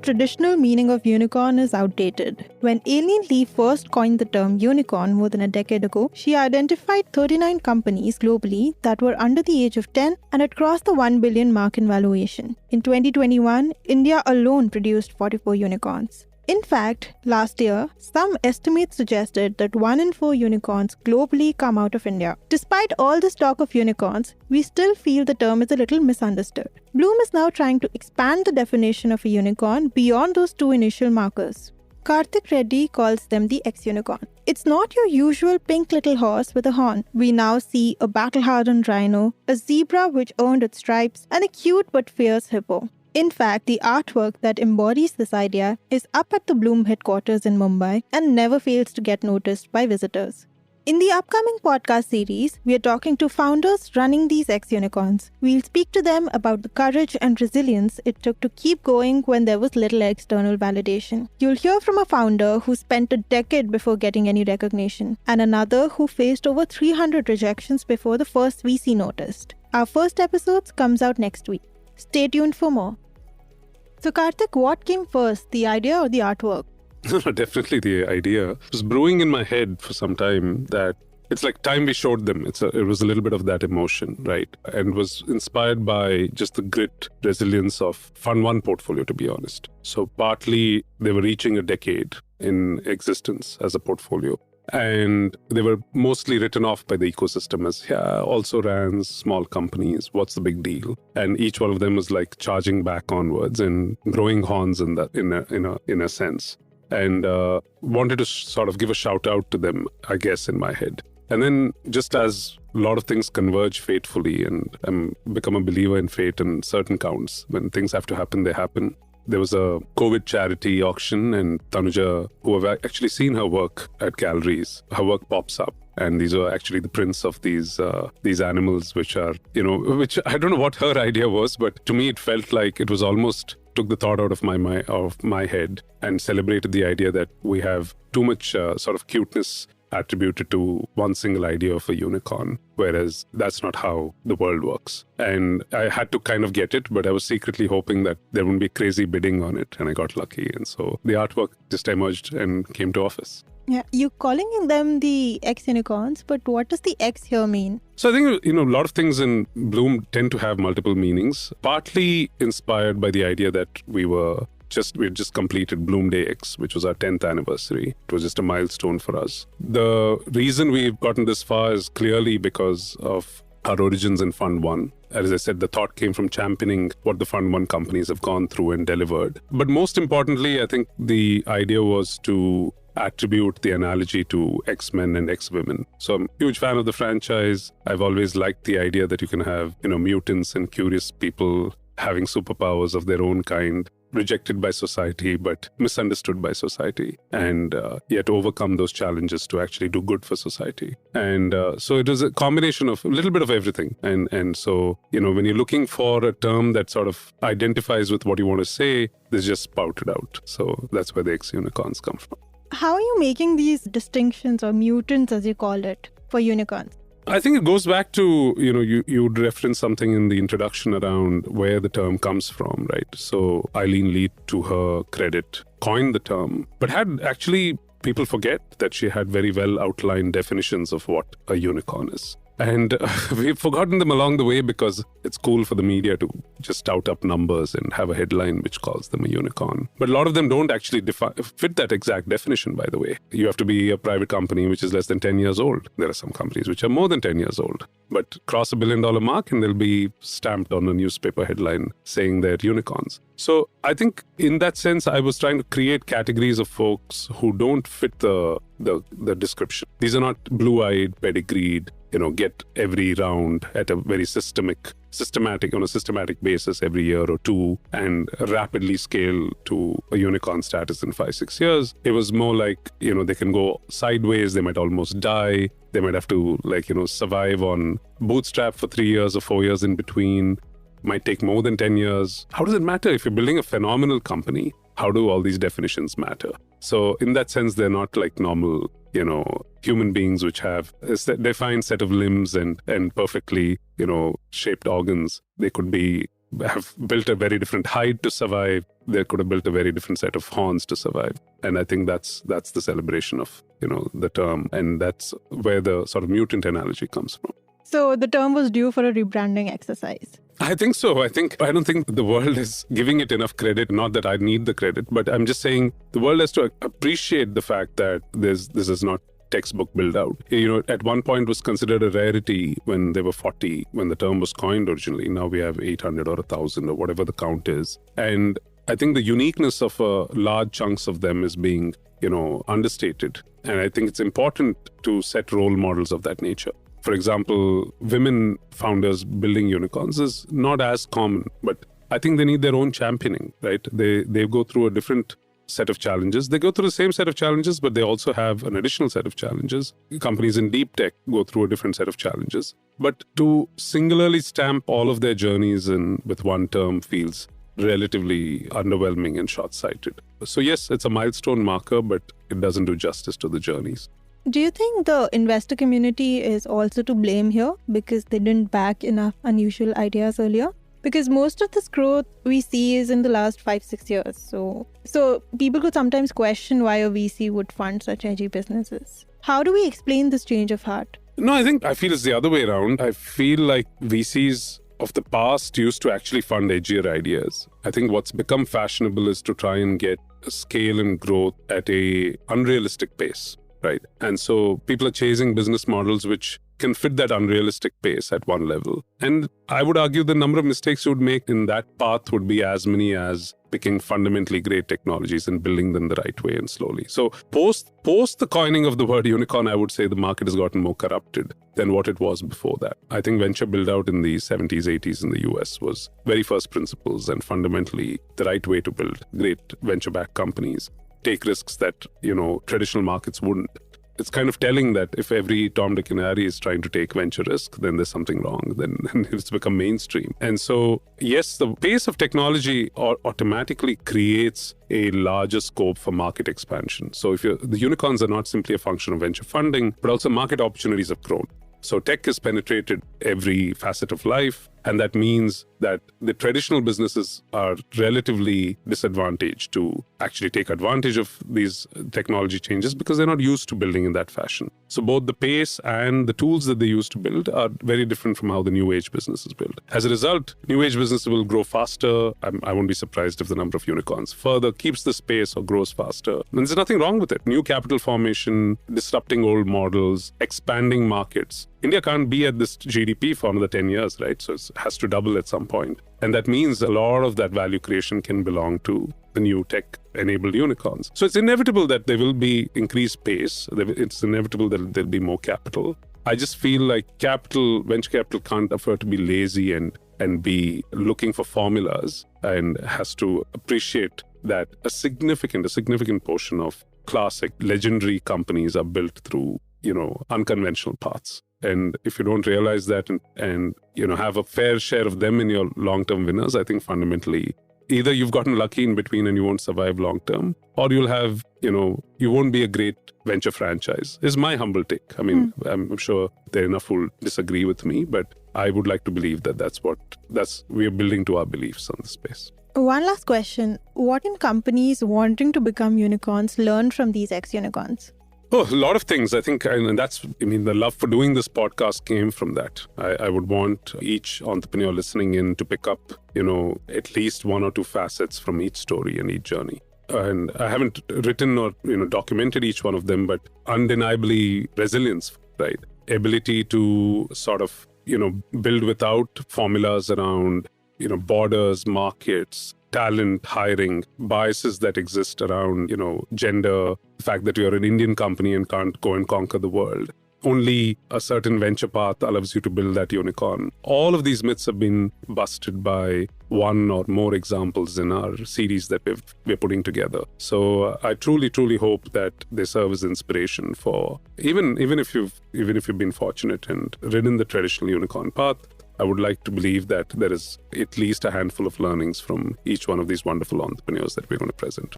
traditional meaning of unicorn is outdated. When Aileen Lee first coined the term unicorn more than a decade ago, she identified 39 companies globally that were under the age of 10 and had crossed the 1 billion mark in valuation. In 2021, India alone produced 44 unicorns. In fact, last year, some estimates suggested that 1 in 4 unicorns globally come out of India. Despite all this talk of unicorns, we still feel the term is a little misunderstood. Bloom is now trying to expand the definition of a unicorn beyond those two initial markers. Karthik Reddy calls them the X-unicorn. It's not your usual pink little horse with a horn. We now see a battle-hardened rhino, a zebra which earned its stripes, and a cute but fierce hippo. In fact, the artwork that embodies this idea is up at the Bloom headquarters in Mumbai and never fails to get noticed by visitors. In the upcoming podcast series, we are talking to founders running these X-unicorns. We'll speak to them about the courage and resilience it took to keep going when there was little external validation. You'll hear from a founder who spent a decade before getting any recognition, and another who faced over 300 rejections before the first VC noticed. Our first episode comes out next week. Stay tuned for more. So Karthik, what came first, the idea or the artwork? No, definitely the idea. It was brewing in my head for some time that it's like time we showed them. It was a little bit of that emotion, right? And was inspired by just the grit, resilience of Fund One portfolio, to be honest. So partly they were reaching a decade in existence as a portfolio. And they were mostly written off by the ecosystem as, also rans, small companies, what's the big deal? And each one of them was like charging back onwards and growing horns in a sense. And wanted to sort of give a shout out to them, I guess, in my head. And then just as a lot of things converge fatefully, and I'm become a believer in fate in certain counts, when things have to happen, they happen. There was a COVID charity auction, and Tanuja, who have actually seen her work at galleries, her work pops up. And these are actually the prints of these animals, which are, which I don't know what her idea was, but to me it felt like it was almost took the thought out of my head and celebrated the idea that we have too much sort of cuteness attributed to one single idea of a unicorn, whereas that's not how the world works. And I had to kind of get it, but I was secretly hoping that there wouldn't be crazy bidding on it, and I got lucky. And so the artwork just emerged and came to office. Yeah, you're calling them the X-unicorns, but what does the X here mean? So I think, a lot of things in Bloom tend to have multiple meanings, partly inspired by the idea that we had just completed Bloom Day X, which was our 10th anniversary. It was just a milestone for us. The reason we've gotten this far is clearly because of our origins in Fund One. As I said, the thought came from championing what the Fund One companies have gone through and delivered. But most importantly, I think the idea was to attribute the analogy to X-Men and X-Women. So I'm a huge fan of the franchise. I've always liked the idea that you can have, mutants and curious people having superpowers of their own kind, rejected by society, but misunderstood by society, and yet overcome those challenges to actually do good for society. And so it was a combination of a little bit of everything. And so, when you're looking for a term that sort of identifies with what you want to say, this just spouted out. So that's where the X-unicorns come from. How are you making these distinctions, or mutants as you call it, for unicorns? I think it goes back to, you'd reference something in the introduction around where the term comes from, right? So Aileen Lee, to her credit, coined the term, but had actually, people forget that she had very well outlined definitions of what a unicorn is. And we've forgotten them along the way because it's cool for the media to just tout up numbers and have a headline which calls them a unicorn. But a lot of them don't actually fit that exact definition, by the way. You have to be a private company which is less than 10 years old. There are some companies which are more than 10 years old. But cross $1 billion mark and they'll be stamped on a newspaper headline saying they're unicorns. So I think in that sense, I was trying to create categories of folks who don't fit the description. These are not blue-eyed, pedigreed, get every round at a very systematic on a systematic basis every year or two and rapidly scale to a unicorn status in 5-6 years. It was more like, they can go sideways, they might almost die, they might have to survive on bootstrap for 3 years or 4 years in between, might take more than 10 years. How does it matter if you're building a phenomenal company? How do all these definitions matter? So in that sense, they're not like normal, human beings which have a defined set of limbs and perfectly, shaped organs. They could be have built a very different hide to survive. They could have built a very different set of horns to survive. And I think that's the celebration of, the term. And that's where the sort of mutant analogy comes from. So the term was due for a rebranding exercise. I think so. I don't think the world is giving it enough credit. Not that I need the credit, but I'm just saying the world has to appreciate the fact that this is not textbook build out. At one point was considered a rarity when there were 40, when the term was coined originally. Now we have 800 or 1,000 or whatever the count is. And I think the uniqueness of large chunks of them is being, understated. And I think it's important to set role models of that nature. For example, women founders building unicorns is not as common, but I think they need their own championing, right? They go through a different set of challenges. They go through the same set of challenges, but they also have an additional set of challenges. Companies in deep tech go through a different set of challenges. But to singularly stamp all of their journeys in with one term feels relatively underwhelming and short-sighted. So yes, it's a milestone marker, but it doesn't do justice to the journeys. Do you think the investor community is also to blame here because they didn't back enough unusual ideas earlier? Because most of this growth we see is in the last 5-6 years. So people could sometimes question why a VC would fund such edgy businesses. How do we explain this change of heart? No, I feel it's the other way around. I feel like VCs of the past used to actually fund edgier ideas. I think what's become fashionable is to try and get scale and growth at a unrealistic pace. Right. And so people are chasing business models which can fit that unrealistic pace at one level. And I would argue the number of mistakes you would make in that path would be as many as picking fundamentally great technologies and building them the right way and slowly. So post the coining of the word unicorn, I would say the market has gotten more corrupted than what it was before that. I think venture build out in the 70s, 80s in the US was very first principles and fundamentally the right way to build great venture-backed companies. Take risks that, traditional markets wouldn't. It's kind of telling that if every Tom, Dick and Harry is trying to take venture risk, then there's something wrong. Then it's become mainstream. And so, yes, the pace of technology automatically creates a larger scope for market expansion. So the unicorns are not simply a function of venture funding, but also market opportunities have grown. So tech has penetrated every facet of life. And that means that the traditional businesses are relatively disadvantaged to actually take advantage of these technology changes because they're not used to building in that fashion. So both the pace and the tools that they use to build are very different from how the new age businesses build. As a result, new age businesses will grow faster. I won't be surprised if the number of unicorns further keeps the pace or grows faster. And there's nothing wrong with it. New capital formation, disrupting old models, expanding markets. India can't be at this GDP for another 10 years, right? So it has to double at some point. And that means a lot of that value creation can belong to the new tech-enabled unicorns. So it's inevitable that there will be increased pace. It's inevitable that there'll be more capital. I just feel like venture capital can't afford to be lazy and be looking for formulas and has to appreciate that a significant portion of classic, legendary companies are built through, unconventional paths. And if you don't realize that and have a fair share of them in your long-term winners, I think fundamentally either you've gotten lucky in between and you won't survive long-term, or you'll have, you won't be a great venture franchise, is my humble take. I mean, I'm sure there are enough who'll disagree with me, but I would like to believe that we are building to our beliefs on the space. One last question. What can companies wanting to become unicorns learn from these ex-unicorns? Oh, a lot of things, I think. And the love for doing this podcast came from that. I would want each entrepreneur listening in to pick up, at least one or two facets from each story and each journey. And I haven't written or, documented each one of them, but undeniably resilience, right? Ability to sort of, build without formulas around, borders, markets, talent, hiring, biases that exist around, gender, the fact that you're an Indian company and can't go and conquer the world. Only a certain venture path allows you to build that unicorn. All of these myths have been busted by one or more examples in our series that we're putting together. So I truly, truly hope that they serve as inspiration for even if you've been fortunate and ridden the traditional unicorn path. I would like to believe that there is at least a handful of learnings from each one of these wonderful entrepreneurs that we're going to present.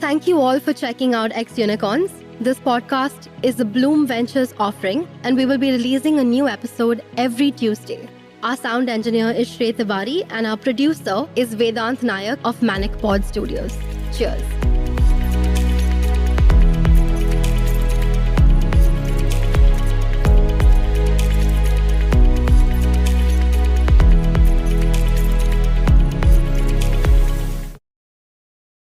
Thank you all for checking out Ex-Unicorns. This podcast is the Bloom Ventures offering, and we will be releasing a new episode every Tuesday. Our sound engineer is Shrey Tiwari and our producer is Vedant Nayak of Manic Pod Studios. Cheers.